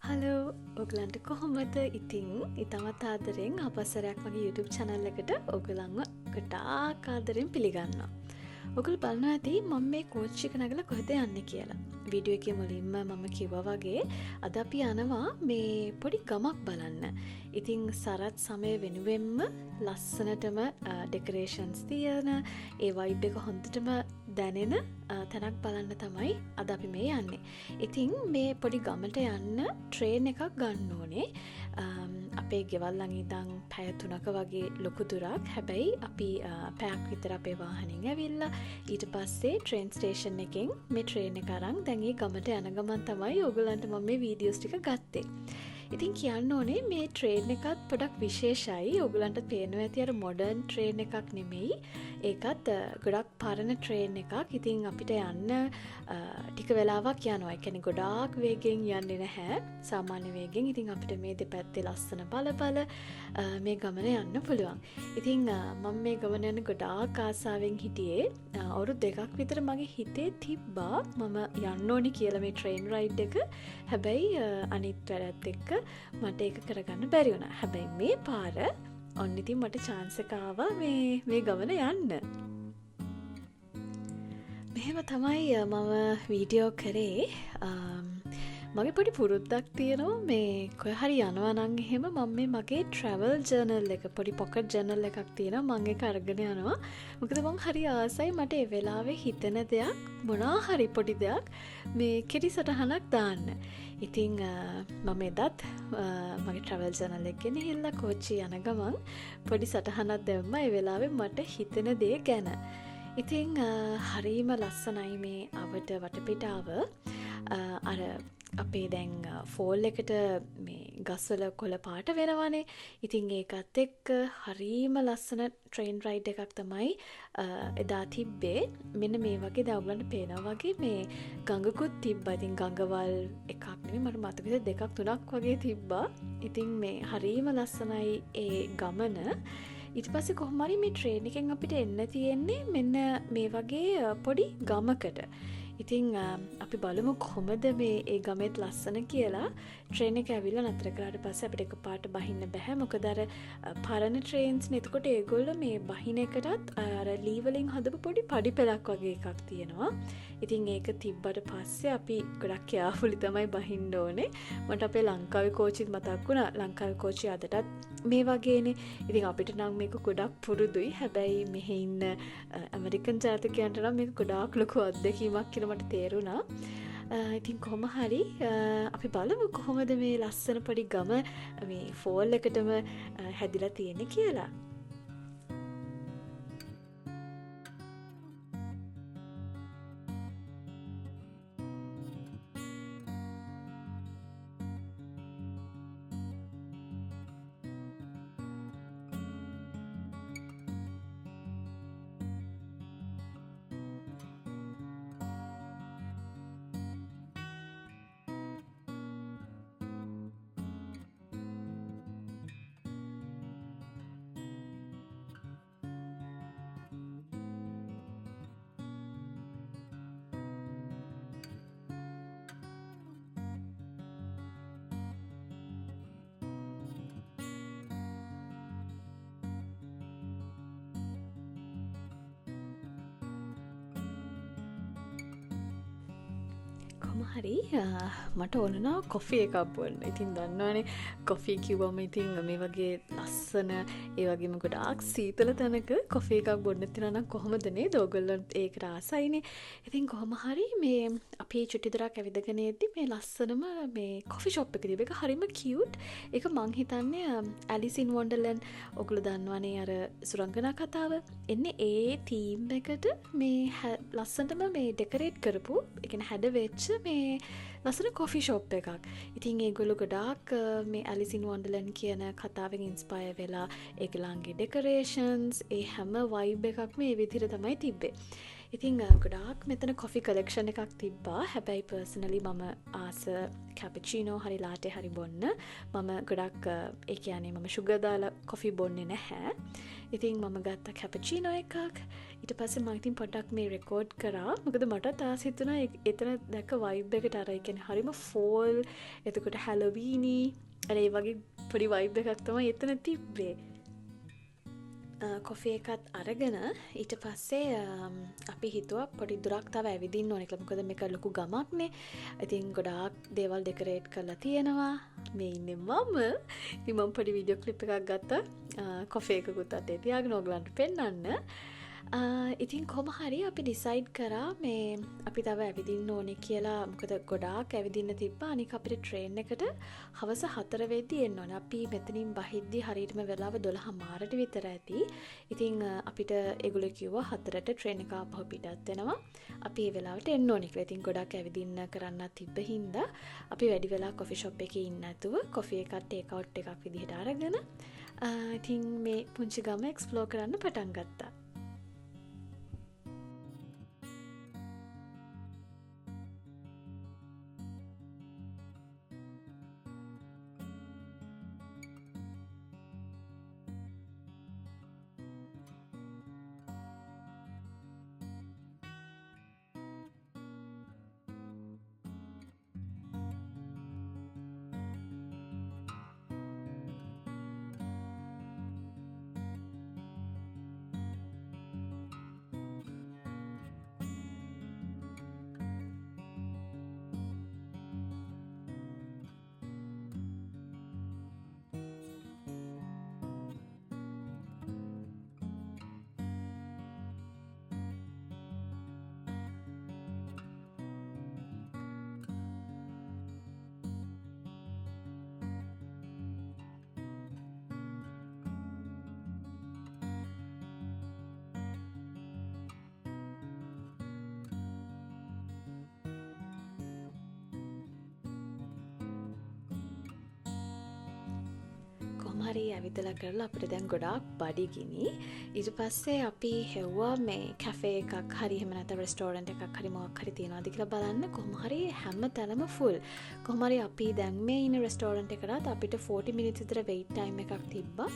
Hello ඔගලන්ට කොහොමද ඉතින් ඉතාමත් ආදරෙන් අපසරයක් මගේ YouTube channel එකට ඔගලන්ව ගොඩාක් ආදරෙන් පිළිගන්නවා. ඔගොල්ලෝ බලනවා ඇති මම මේ කෝච් එක නගලා කොහෙද යන්නේ කියලා. වීඩියෝ එකේ මුලින්ම මම කිව්වා වගේ අද අපි යනවා මේ පොඩි ගමක් බලන්න. ඉතින් සරත් සමය වෙනුවෙන්ම ලස්සනටම ඩෙකරේෂන්ස් තියෙන ඒ වයිබ් එක හොඳටම දැනෙන තැනක් බලන්න තමයි අද අපි මේ යන්නේ. ඉතින් මේ පොඩි ගමට යන්න ට්‍රේන් එකක් ගන්න ඕනේ. අපේ ගෙවල් ළඟ ඉඳන් පැය 3ක වගේ ලොකු දුරක්. හැබැයි අපි පැයක් විතර අපේ වාහනෙන් ඇවිල්ලා ඊට පස්සේ ට්‍රේන් ස්ටේෂන් එකෙන් මේ ට්‍රේන් එක අරන් දැන් මේ ගමට යන ගමන් තමයි ඕගලන්ට මම මේ වීඩියෝස් ටික ගත්තේ. ඉතින් කියන්න ඕනේ මේ ට්‍රේන් එකත් පොඩක් විශේෂයි. ඕගලන්ට පේනවා ඇති අර මොඩර්න් ට්‍රේන් එකක් නෙමෙයි. ඒකත් ගොඩක් පරණ ට්‍රේන් එකක්. ඉතින් අපිට යන්න ටික වෙලාවක් යනවා. ඒ කියන්නේ ගොඩාක් වේගෙන් යන්නේ නැහැ. සාමාන්‍ය වේගෙන්. ඉතින් අපිට මේ දෙපැත්තේ ලස්සන බල මේ ගමන යන්න පුළුවන්. ඉතින් මම මේ ගමන යන ගොඩාක් ආසාවෙන් හිටියේ. අවුරුදු 2ක් විතර මගේ හිතේ තිබ්බා මම යන්න ඕනි කියලා මේ ට්‍රේන් රයිඩ් එක. හැබැයි අනිත් වැඩත් එක්ක මට ඒක කරගන්න බැරි වුණා. හැබැයි මේ පාර ඔන්න ඉතින් මට chance එක ආවා මේ ගමන යන්න. මෙහෙම තමයි මම වීඩියෝ කරේ. මගේ පොඩි පුරුද්දක් තියෙනවා මේ කොහේ හරි යනවා නම් එහෙම මම මේ මගේ travel journal එක පොඩි pocket journal එකක් තියෙනවා මම ඒක අරගෙන යනවා. මොකද මම හරි ආසයි මට ඒ වෙලාවේ හිතෙන දෙයක් මොනවා හරි පොඩි දෙයක් මේ කෙටි සටහනක් දාන්න. ඉතින් මම එදත් මගේ travel journal එක ගෙනහිල්ලා කෝච්චිය යන ගමන් පොඩි සටහනක් දැම්මා ඒ වෙලාවේ මට හිතෙන දේ ගැන. ඉතින් හරිම ලස්සනයි මේ අවට වටපිටාව. අර අපේ දැන් ෆෝල් එකට මේ ගස්වල කොළ පාට වෙනවනේ. ඉතින් ඒකත් එක්ක හරිම ලස්සන ට්‍රේන් රයිඩ් එකක් තමයි එදා තිබ්බේ. මෙන්න මේ වගේ දැන් ඔයගලන්ට පේනවා වගේ මේ ගඟකුත් තිබ්බා. ඉතින් ගඟවල් එකක් නෙමෙයි මට මතකද දෙකක් තුනක් වගේ තිබ්බා. ඉතින් මේ හරිම ලස්සනයි ඒ ගමන. ඊට පස්සේ කොහොම හරි මේ ට්‍රේන් එකෙන් අපිට එන්න තියෙන්නේ මෙන්න මේ වගේ පොඩි ගමකට. ඉතින් අපි බලමු කොහොමද මේ ඒ ගමෙත් ලස්සන කියලා. ට්‍රේන් එක ඇවිල්ලා නතර කරාට පස්සේ අපිට එකපාරට බහින්න බෑ. මොකද අර පරණ ට්‍රේන්ස් නේ. එතකොට ඒගොල්ලෝ මේ බහින එකටත් අර ලී වලින් හදපු පොඩි පඩි පෙලක් වගේ එකක් තියෙනවා. ඉතින් ඒක තිබ්බට පස්සේ අපි ගොඩක් කෙයාෆුලි තමයි බහින්න ඕනේ. මට අපේ ලංකාවේ කෝච්චිත් මතක් වුණා. ලංකාවේ කෝච්චිය අදටත් මේ වගේනේ. ඉතින් අපිට නම් මේක ගොඩක් පුරුදුයි. හැබැයි මෙහි ඉන්න ඇමරිකන් ජාතිකයන්ට නම් මේක ගොඩාක් ලොකු අත්දැකීමක් කියලා මට තේරුණා. ඉතින් කොහොම හරි අපි බලමු කොහොමද මේ ලස්සන පොඩි ගම මේ ෆෝල් එකටම හැදිලා තියෙන්නේ කියලා. කොහොම හරි මට ඕනනා කොෆි එකක් බොන්න. ඉතින් දන්නවනේ කොෆි කිව්වම ඉතින් මේ වගේ ලස්සන ඒ වගේම ගොඩාක් සීතල තැනක කොෆි එකක් බොන්න තියෙනවා නම් කොහොමද නේද? ඔයගොල්ලන්ට ඒකට ආසයිනේ. ඉතින් කොහොම හරි මේ අපි චුටි දරක් ඇවිදගෙන එද්දි මේ ලස්සනම මේ කොෆි ෂොප් එක තිබ්බ. ඒක හරිම කියුට්. ඒක මං හිතන්නේ ඇලිස් ඉන් වොන්ඩර්ලෑන්ඩ් ඔයගොල්ලෝ දන්නවනේ අර සුරංගනා කතාව. එන්නේ ඒ තීම් එකට මේ ලස්සනටම මේ ඩෙකරේට් කරපු ඒ කියන්නේ හැඩ වෙච්ච මේ ලස්සන කොෆි ෂොප් එකක්. ඉතින් ඒගොල්ලෝ ගොඩාක් මේ ඇලිස් ඉන් වොන්ඩර්ලෑන්ඩ් කියන කතාවෙන් ඉන්ස්පයර් වෙලා ඒගොල්ලන්ගේ ඩෙකරේෂන්ස් ඒ හැම වයිබ් එකක්ම මේ විදිහට තමයි තිබ්බේ. ඉතින් ගොඩාක් මෙතන කොෆි කලෙක්ෂන් එකක් තිබ්බා. හැබැයි පර්සනලි මම ආස කැපචීනෝ හරි ලාටේ හරි බොන්න. මම ගොඩක් ඒ කියන්නේ මම ෂුගර් දාලා කොෆි බොන්නේ නැහැ. ඉතින් මම ගත්තා කැපචීනෝ එකක්. ඊට පස්සේ මම ඉතින් පොඩ්ඩක් මේ රෙකෝඩ් කරා. මොකද මටත් ආස හිතුණා එතන දැක්ක වයිබ් එකට අර ඒ කියන්නේ හරිම ෆෝල් එතකොට හැලෝවීනි අර ඒ වගේ පොඩි වයිබ් එකක් තමයි එතන තිබ්බේ. කොෆි එකත් අරගෙන ඊට පස්සේ අපි හිතුවා පොඩි දුරක් තව ඇවිදින්න ඕනේ කියලා. මොකද මේක ලොකු ගමක්නේ. ඉතින් ගොඩාක් දේවල් ඩෙකරේට් කරලා තියෙනවා. මේ ඉන්නේ මම. ඉතින් මම පොඩි වීඩියෝ ක්ලිප් එකක් ගත්තා. කොෆි එකකුත් අතේ තියාගෙන ඔයගලන්ට පෙන්නන්න. ඉතින් කොහොම හරි අපි ඩිසයිඩ් කරා මේ අපි තව ඇවිදින්න ඕනේ කියලා. මොකද ගොඩාක් ඇවිදින්න තිබ්බා. අනික අපිට ට්‍රේන් එකට හවස 4 වෙද්දී එන්න ඕනේ. අපි මෙතනින් බහිද්දි හරියටම වෙලාව 12:00ට විතර ඇති. ඉතින් අපිට ඒගොල්ලෝ කිව්වා 4ට ට්‍රේන් එක ආපහු පිටත් වෙනවා. අපි ඒ වෙලාවට එන්න ඕනේ කියලා. ඉතින් ගොඩක් ඇවිදින්න කරන්නත් තිබ්බ හින්දා අපි වැඩි වෙලා කොෆි ෂොප් එකේ ඉන්න නැතුව කොෆි එකක් ටේක් අවුට් එකක් විදිහට අරගෙන ඉතින් මේ පුංචි ගම එක්ස්ප්ලෝර් කරන්න පටන් ගත්තා. හරි ඇවිදලා කරලා අපිට දැන් ගොඩාක් බඩගිනි. ඊට පස්සේ අපි හෙව්වා මේ කැෆේ එකක් හරි එහෙම නැත්නම් රෙස්ටෝරන්ට් එකක් හරි මොකක් හරි තියනවාද කියලා බලන්න. කොහොම හරි හැම තැනම ෆුල්. කොහොම හරි අපි දැන් මේ ඉන්න රෙස්ටෝරන්ට් එකකට අපිට 40 මිනිත්ස් විතර වෙයිට් ටයිම් එකක් තිබ්බා.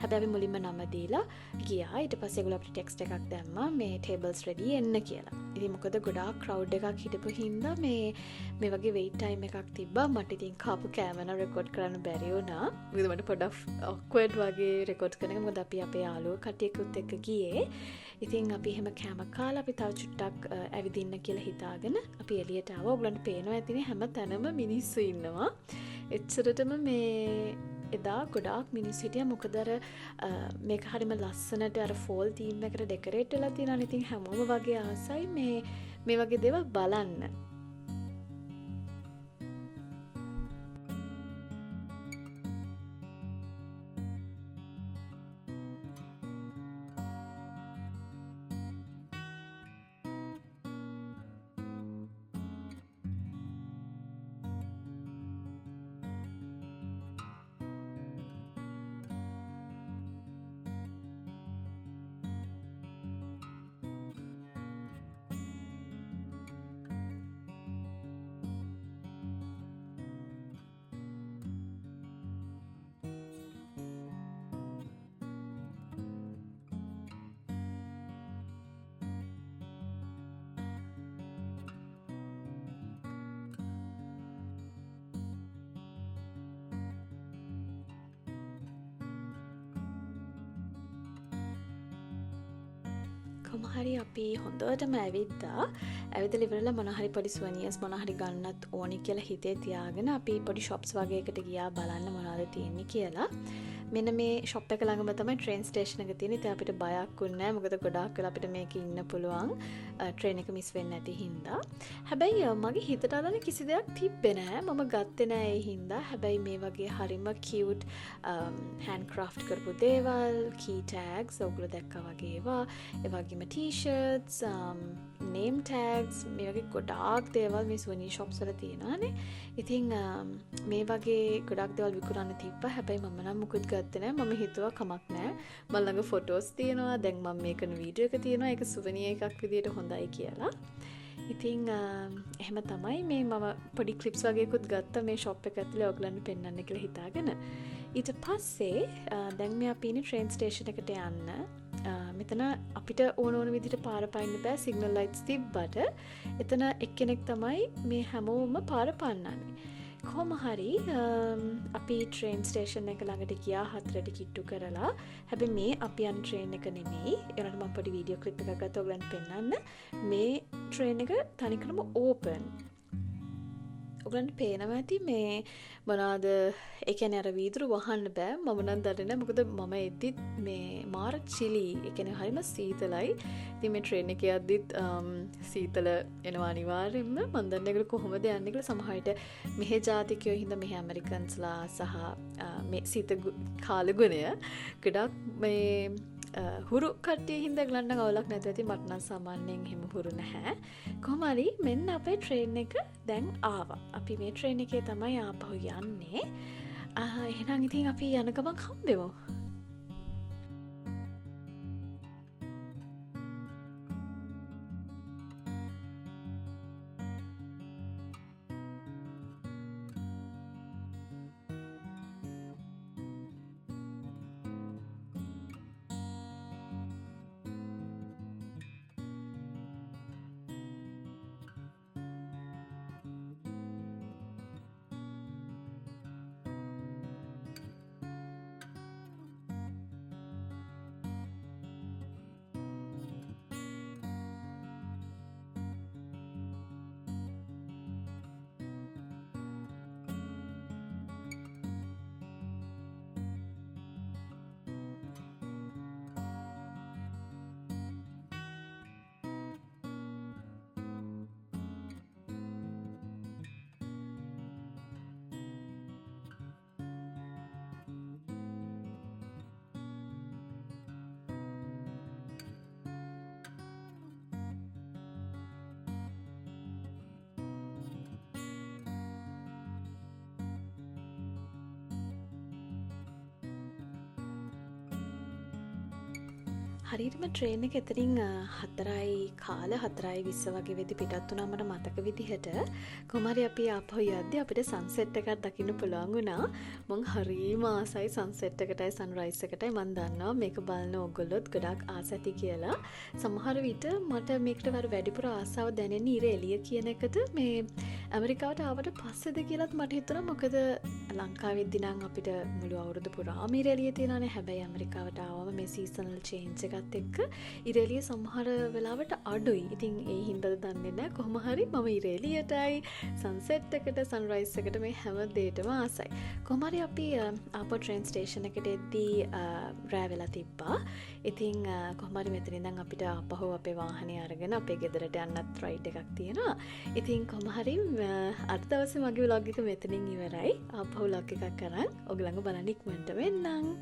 හැබැයි අපි මුලින්ම නම දීලා ගියා. ඊට පස්සේ ඒගොල්ලෝ අපිට ටෙක්ස්ට් එකක් දැම්මා මේ ටේබල්ස් රෙඩි එන්න කියලා. ඉතින් මොකද ගොඩාක් ක්‍රවුඩ් එකක් හිටපු හින්දා මේ වගේ වෙයිට් ටයිම් එකක් තිබ්බා. මට ඉතින් කාපු කෑමන රෙකෝඩ් කරන්න බැරි වුණා. මොකද මට පොඩක් ඔක්වර්ඩ් වගේ රෙකෝඩ් කරන එක. මොකද අපි අපේ යාළුවෝ කට්ටියකුත් එක්ක ගියේ. ඉතින් අපි එහෙම කෑම කාලා අපි තව චුට්ටක් ඇවිදින්න කියලා හිතාගෙන අපි එළියට ආවා. ඔයගලන්ට පේනවා ඇතිනේ හැම තැනම මිනිස්සු ඉන්නවා. එච්චරටම මේ එදා ගොඩාක් මිනිස්සු හිටියා. මොකද අර මේක හරිම ලස්සනට අර ෆෝල් තීම් එකට ඩෙකරේට් වෙලා තියෙනවා. ඉතින් හැමෝම වගේ ආසයි මේ වගේ දේවල් බලන්න. කොහොමහරි අපි හොඳටම ඇවිද්දා ඇවිදලා ඉවරලා මොන හරි පොඩි සුවනියර්ස් මොන හරි ගන්නත් ඕනි කියලා හිතේ තියාගෙන අපි පොඩි shops වගේකට ගියා බලන්න මොනවද තියෙන්නේ කියලා. මෙන්න මේ shop එක ළඟම තමයි train station එක තියෙන්නේ. ඉතින් අපිට බයක් වුණේ නැහැ. මොකද ගොඩාක් වෙලා අපිට මේකේ ඉන්න පුළුවන්. train එක miss වෙන්නේ නැති හින්දා. හැබැයි මගේ හිතට අරගෙන කිසි දෙයක් තිබ්බේ නැහැ. මම ගත්තේ නැහැ ඒ හින්දා. හැබැයි මේ වගේ හරිම cute handcraft කරපු දේවල්, key tags ඔයගොල්ලෝ දැක්කා වගේ ඒවා, ඒ වගේම t-shirts, name tags මේ වගේ ගොඩාක් දේවල් මේ souvenir shops වල තියෙනවානේ. ඉතින් මේ වගේ ගොඩාක් දේවල් විකුණන්න තිබ්බා. හැබැයි මම නම් මුකුත් ගත්තේ නැහැ. මම හිතුවා කමක් නැහැ. මම ළඟ ෆොටෝස් තියෙනවා. දැන් මම මේක වීඩියෝ එක තියෙනවා. ඒක souvenir එකක් විදියට හොඳයි කියලා. ඉතින් එහෙම තමයි මේ මම පොඩි ක්ලිප්ස් වගේකුත් ගත්තා මේ shop එක ඇතුලේ ඔයගලන්ට පෙන්වන්න කියලා හිතාගෙන. ඊට පස්සේ දැන් මේ අපි ඉන්නේ train station එකට යන්න. මෙතන අපිට ඕන විදිහට පාර පාන්න බෑ සිග්නල් ලයිට්ස් තිබ්බට. එතන එක්කෙනෙක් තමයි මේ හැමෝම පාර පන්නන්නේ. කොහොම හරි අපි train station එක ළඟට ගියා 4ට කිට්ටු කරලා. හැබැයි මේ අපි යන train එක නෙමෙයි. ඒකට මම පොඩි වීඩියෝ ක්ලිප් එකක් ගත්තා ඔයගලන්ට පෙන්නන්න. මේ train එක තනිකරම open. ඔයගලන්ට පේනවා ඇති මේ මොනවාද ඒ කියන්නේ අර වීදුරු වහන්න බෑ. මම නම් දන්නේ නැහැ. මොකද මම එද්දිත් මේ මාර චිලි. ඒ කියන්නේ හරිම සීතලයි. ඉතින් මේ train එකේ යද්දිත් සීතල එනවා අනිවාර්යෙන්ම. මම දන්නේ ඒකට කොහොමද යන්නේ කියලා. සමහර විට මෙහෙ ජාතිකයෝ හින්දා මෙහෙ ඇමරිකන්ස්ලා සහ මේ සීත කාලගුණය ගොඩක් මේ හුරු කට්ටිය හින්දා ගලන්න අවුලක් නැතුව ඇති. මට නම් සාමාන්‍යයෙන් එහෙම හුරු නැහැ. කොහොම හරි මෙන්න අපේ train එක දැන් ආවා. අපි මේ train එකේ තමයි ආපහු යන්නේ. එහෙනම් ඉතින් අපි යන ගමන් හම්බෙමු. හරියටම ට්‍රේන් එක එතනින් 4යි කාල 4යි 20 වගේ වෙදි පිටත් වුණා මට මතක විදිහට. කොහොම හරි අපි ආපහු යද්දි අපිට සන්සෙට් එකක් දකින්න පුළුවන් වුණා. මං හරිම ආසයි සන්සෙට් එකටයි සන්රයිස් එකටයි. මං දන්නවා මේක බලන ඕගොල්ලොත් ගොඩක් ආස ඇති කියලා. සමහර විට මට මේකට වැඩිපුර ආසාව දැනෙන්නේ ඉර එළිය කියන එකද මේ ඇමරිකාවට ආවට පස්සේද කියලාත් මට හිතුණා. මොකද ලංකාවෙද්දි නම් අපිට මුළු අවුරුදු පුරාම ඉර එළිය තියෙනවානේ. හැබැයි ඇමරිකාවට ආවම මේ සීසනල් චේන්ජ් එකත් එක්ක ඉර එළිය සමහර වෙලාවට අඩුයි. ඉතින් ඒ හින්දාද දන්නේ නැහැ. කොහොම හරි මම ඉර එළියටයි සන්සෙට් එකට සන්රයිස් එකට මේ හැම දෙයකටම ආසයි. කොහොම හරි අපි ආපහු ට්‍රේන් ස්ටේෂන් එකට එද්දී රෑ වෙලා තිබ්බා. ඉතින් කොහොම හරි මෙතන ඉඳන් අපිට ආපහු අපේ වාහනේ අරගෙන අපේ ගෙදරට යන්නත් රයිඩ් එකක් තියෙනවා. ඉතින් කොහොම හරි අද දවසේ මගේ vlog එක මෙතනින් ඉවරයි. ආපහු vlog එකක් කරන් ඔයගලඟ බලන්න ඉක්මනට වෙන්නම්.